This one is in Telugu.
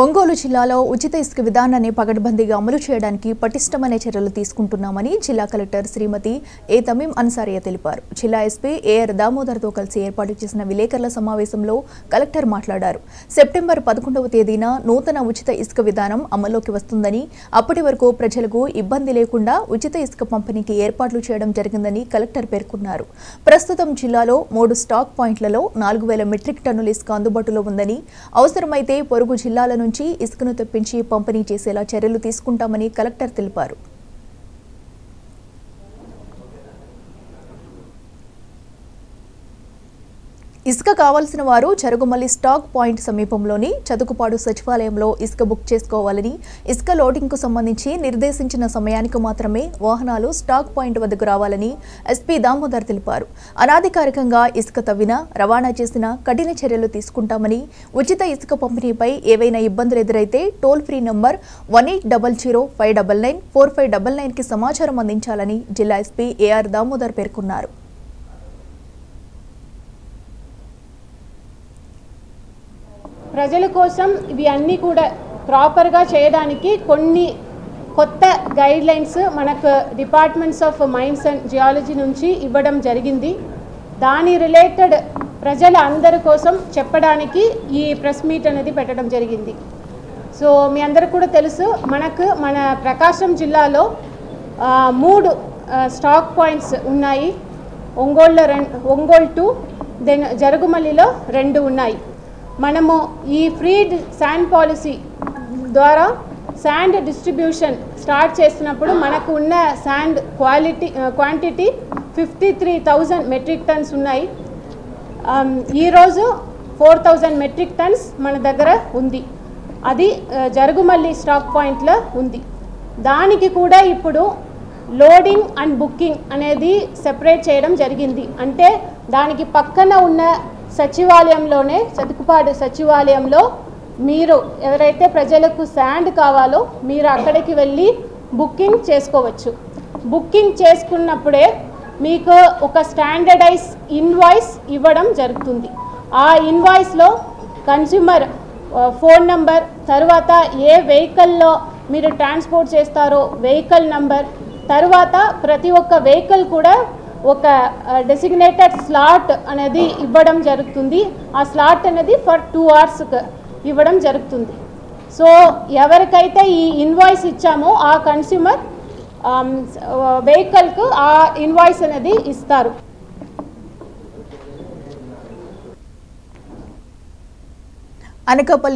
ఒంగోలు జిల్లాలో ఉచిత ఇసుక విధానాన్ని పగడ్బందీగా అమలు చేయడానికి పటిష్టమైన చర్యలు తీసుకుంటున్నామని జిల్లా కలెక్టర్ శ్రీమతి ఏ తమీం అన్సారియా తెలిపారు. జిల్లా ఎస్పీ ఏఆర్ దామోదర్తో కలిసి ఏర్పాటు చేసిన విలేకరుల సమావేశంలో కలెక్టర్ మాట్లాడారు. సెప్టెంబర్ 11వ తేదీన నూతన ఉచిత ఇసుక విధానం అమల్లోకి వస్తుందని, అప్పటి వరకు ప్రజలకు ఇబ్బంది లేకుండా ఉచిత ఇసుక పంపిణీకి ఏర్పాట్లు చేయడం జరిగిందని కలెక్టర్ పేర్కొన్నారు. ప్రస్తుతం జిల్లాలో 3 స్టాక్ పాయింట్లలో 4000 మెట్రిక్ టన్నుల ఇసుక అందుబాటులో ఉందని, అవసరమైతే పొరుగు జిల్లాల నుంచి ఇసుకను తెప్పించి పంపిణీ చేసేలా చర్యలు తీసుకుంటామని కలెక్టర్ తెలిపారు. ఇసుక కావాల్సిన వారు జరుగుమల్లి స్టాక్ పాయింట్ సమీపంలోని చదుకుపాడు సచివాలయంలో ఇసుక బుక్ చేసుకోవాలని, ఇసుక లోడింగ్కు సంబంధించి నిర్దేశించిన సమయానికి మాత్రమే వాహనాలు స్టాక్ పాయింట్ వద్దకు రావాలని ఎస్పీ దామోదర్ తెలిపారు. అనాధికారికంగా ఇసుక తవ్వినా, రవాణా చేసినా కఠిన చర్యలు తీసుకుంటామని, ఉచిత ఇసుక పంపిణీపై ఏవైనా ఇబ్బందులు ఎదురైతే టోల్ ఫ్రీ నంబర్ 1800599459 కి సమాచారం అందించాలని జిల్లా ఎస్పీ ఏఆర్ దామోదర్ పేర్కొన్నారు. ప్రజల కోసం ఇవి అన్నీ కూడా ప్రాపర్గా చేయడానికి కొన్ని కొత్త గైడ్లైన్స్ మనకు departments of mines and geology నుంచి ఇవ్వడం జరిగింది. దాని రిలేటెడ్ ప్రజల అందరి కోసం చెప్పడానికి ఈ ప్రెస్ మీట్ అనేది పెట్టడం జరిగింది. సో మీ అందరికి కూడా తెలుసు, మన ప్రకాశం జిల్లాలో 3 స్టాక్ పాయింట్స్ ఉన్నాయి. ఒంగోలు 2, దెన్ జరుగుమల్లిలో 2 ఉన్నాయి. మనము ఈ ఫ్రీ శాండ్ పాలసీ ద్వారా శాండ్ డిస్ట్రిబ్యూషన్ స్టార్ట్ చేసినప్పుడు మనకు ఉన్న శాండ్ క్వాంటిటీ 53,000 మెట్రిక్ టన్స్ ఉన్నాయి. ఈరోజు 4,000 మెట్రిక్ టన్స్ మన దగ్గర ఉంది. అది జరుగుమల్లి స్టాక్ పాయింట్లో ఉంది. దానికి కూడా ఇప్పుడు లోడింగ్ అండ్ బుకింగ్ అనేది సెపరేట్ చేయడం జరిగింది. అంటే దానికి పక్కన ఉన్న సచివాలయంలోనే, చదుకుపాడు సచివాలయంలో మీరు ఎవరైతే ప్రజలకు శాండ్ కావాలో మీరు అక్కడికి వెళ్ళి బుకింగ్ చేసుకోవచ్చు. బుకింగ్ చేసుకున్నప్పుడే మీకు ఒక స్టాండర్డైజ్ ఇన్వాయిస్ ఇవ్వడం జరుగుతుంది. ఆ ఇన్వాయిస్లో కన్స్యూమర్ ఫోన్ నంబర్, తర్వాత ఏ వెహికల్లో మీరు ట్రాన్స్పోర్ట్ చేస్తారో వెహికల్ నంబర్, తర్వాత ప్రతి ఒక్క వెహికల్ కూడా ఒక డెసిగ్నేటెడ్ స్లాట్ అనేది ఇవ్వడం జరుగుతుంది. ఆ స్లాట్ అనేది ఫర్ 2 hours ఇవ్వడం జరుగుతుంది. సో ఎవరికైతే ఈ ఇన్వాయిస్ ఇచ్చామో ఆ కన్స్యూమర్ వెహికల్కు ఆ ఇన్వాయిస్ అనేది ఇస్తారు. అనకాపల్లి